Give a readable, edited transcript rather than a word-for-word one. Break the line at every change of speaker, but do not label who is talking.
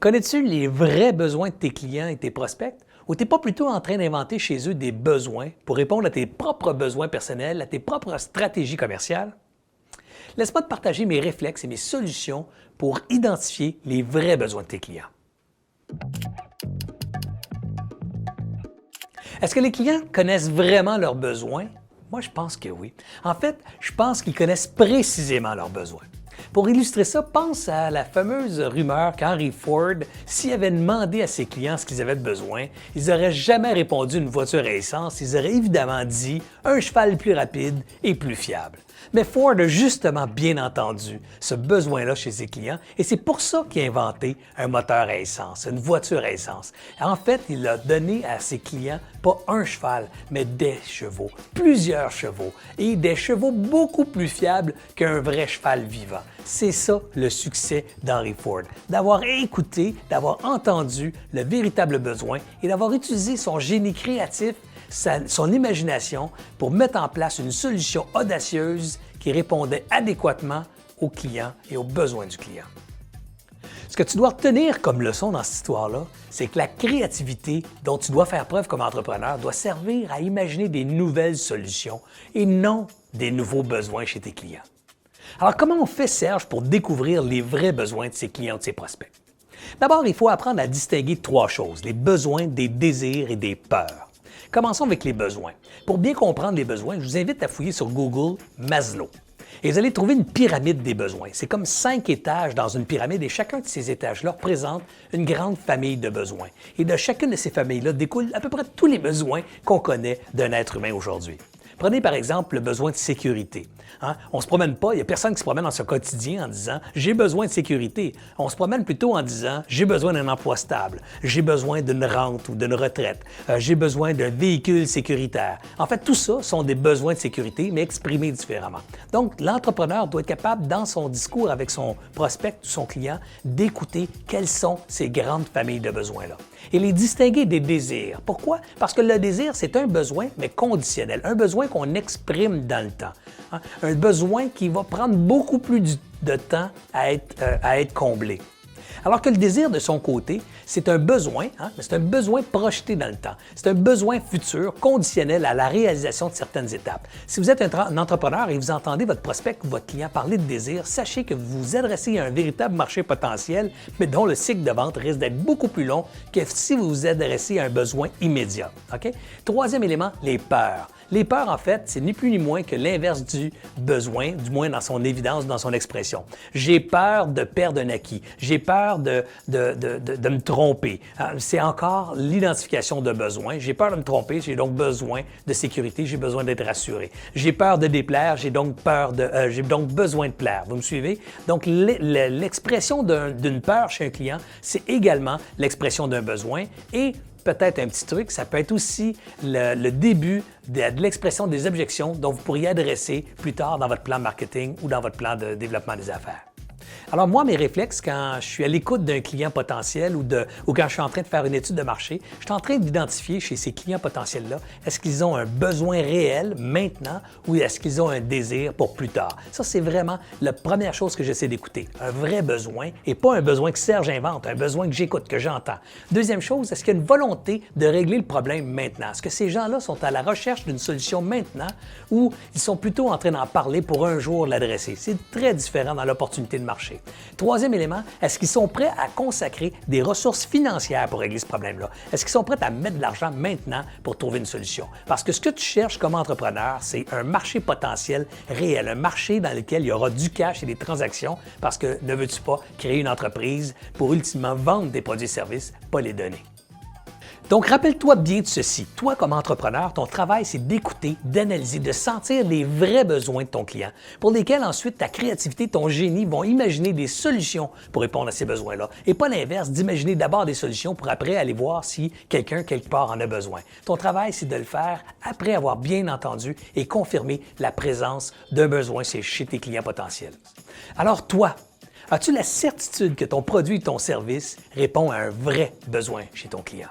Connais-tu les vrais besoins de tes clients et tes prospects? Ou tu n'es pas plutôt en train d'inventer chez eux des besoins pour répondre à tes propres besoins personnels, à tes propres stratégies commerciales? Laisse-moi te partager mes réflexes et mes solutions pour identifier les vrais besoins de tes clients. Est-ce que les clients connaissent vraiment leurs besoins? Moi, je pense que oui. En fait, je pense qu'ils connaissent précisément leurs besoins. Pour illustrer ça, pense à la fameuse rumeur qu'Henry Ford, s'il avait demandé à ses clients ce qu'ils avaient besoin, ils n'auraient jamais répondu une voiture à essence, ils auraient évidemment dit un cheval plus rapide et plus fiable. Mais Ford a justement bien entendu ce besoin-là chez ses clients et c'est pour ça qu'il a inventé un moteur à essence, une voiture à essence. En fait, il a donné à ses clients pas un cheval, mais des chevaux, plusieurs chevaux et des chevaux beaucoup plus fiables qu'un vrai cheval vivant. C'est ça le succès d'Henry Ford, d'avoir écouté, d'avoir entendu le véritable besoin et d'avoir utilisé son génie créatif, son imagination pour mettre en place une solution audacieuse qui répondait adéquatement aux clients et aux besoins du client. Ce que tu dois retenir comme leçon dans cette histoire-là, c'est que la créativité dont tu dois faire preuve comme entrepreneur doit servir à imaginer des nouvelles solutions et non des nouveaux besoins chez tes clients. Alors, comment on fait, Serge, pour découvrir les vrais besoins de ses clients, de ses prospects? D'abord, il faut apprendre à distinguer trois choses, les besoins, des désirs et des peurs. Commençons avec les besoins. Pour bien comprendre les besoins, je vous invite à fouiller sur Google Maslow. Et vous allez trouver une pyramide des besoins. C'est comme 5 étages dans une pyramide et chacun de ces étages-là représente une grande famille de besoins. Et de chacune de ces familles-là découlent à peu près tous les besoins qu'on connaît d'un être humain aujourd'hui. Prenez par exemple le besoin de sécurité. On ne se promène pas, il n'y a personne qui se promène dans son quotidien en disant « j'ai besoin de sécurité ». On se promène plutôt en disant « j'ai besoin d'un emploi stable, j'ai besoin d'une rente ou d'une retraite, j'ai besoin d'un véhicule sécuritaire ». En fait, tout ça sont des besoins de sécurité, mais exprimés différemment. Donc, l'entrepreneur doit être capable, dans son discours avec son prospect ou son client, d'écouter quelles sont ces grandes familles de besoins-là et les distinguer des désirs. Pourquoi? Parce que le désir, c'est un besoin, mais conditionnel, un besoin qu'on exprime dans le temps. Un besoin qui va prendre beaucoup plus de temps à être comblé. Alors que le désir, de son côté, c'est un besoin, mais c'est un besoin projeté dans le temps. C'est un besoin futur, conditionnel à la réalisation de certaines étapes. Si vous êtes un entrepreneur et vous entendez votre prospect ou votre client parler de désir, sachez que vous vous adressez à un véritable marché potentiel, mais dont le cycle de vente risque d'être beaucoup plus long que si vous vous adressez à un besoin immédiat. Okay? Troisième élément, les peurs. Les peurs, en fait, c'est ni plus ni moins que l'inverse du besoin, du moins dans son évidence, dans son expression. J'ai peur de perdre un acquis. J'ai peur de me tromper. C'est encore l'identification de besoin. J'ai peur de me tromper, j'ai donc besoin de sécurité, j'ai besoin d'être rassuré. J'ai peur de déplaire, j'ai donc besoin de plaire. Vous me suivez? Donc, l'expression d'une peur chez un client, c'est également l'expression d'un besoin et peut-être un petit truc, ça peut être aussi le début de l'expression des objections dont vous pourriez adresser plus tard dans votre plan marketing ou dans votre plan de développement des affaires. Alors moi, mes réflexes, quand je suis à l'écoute d'un client potentiel ou quand je suis en train de faire une étude de marché, je suis en train d'identifier chez ces clients potentiels-là, est-ce qu'ils ont un besoin réel maintenant ou est-ce qu'ils ont un désir pour plus tard? Ça, c'est vraiment la première chose que j'essaie d'écouter. Un vrai besoin et pas un besoin que Serge invente, un besoin que j'écoute, que j'entends. Deuxième chose, est-ce qu'il y a une volonté de régler le problème maintenant? Est-ce que ces gens-là sont à la recherche d'une solution maintenant ou ils sont plutôt en train d'en parler pour un jour l'adresser? C'est très différent dans l'opportunité de marché. Troisième élément, est-ce qu'ils sont prêts à consacrer des ressources financières pour régler ce problème-là? Est-ce qu'ils sont prêts à mettre de l'argent maintenant pour trouver une solution? Parce que ce que tu cherches comme entrepreneur, c'est un marché potentiel réel, un marché dans lequel il y aura du cash et des transactions parce que ne veux-tu pas créer une entreprise pour ultimement vendre des produits et services, pas les donner? Donc, rappelle-toi bien de ceci. Toi, comme entrepreneur, ton travail, c'est d'écouter, d'analyser, de sentir les vrais besoins de ton client, pour lesquels ensuite ta créativité, ton génie vont imaginer des solutions pour répondre à ces besoins-là. Et pas l'inverse, d'imaginer d'abord des solutions pour après aller voir si quelqu'un, quelque part, en a besoin. Ton travail, c'est de le faire après avoir bien entendu et confirmé la présence d'un besoin chez tes clients potentiels. Alors, toi, as-tu la certitude que ton produit ou ton service répond à un vrai besoin chez ton client?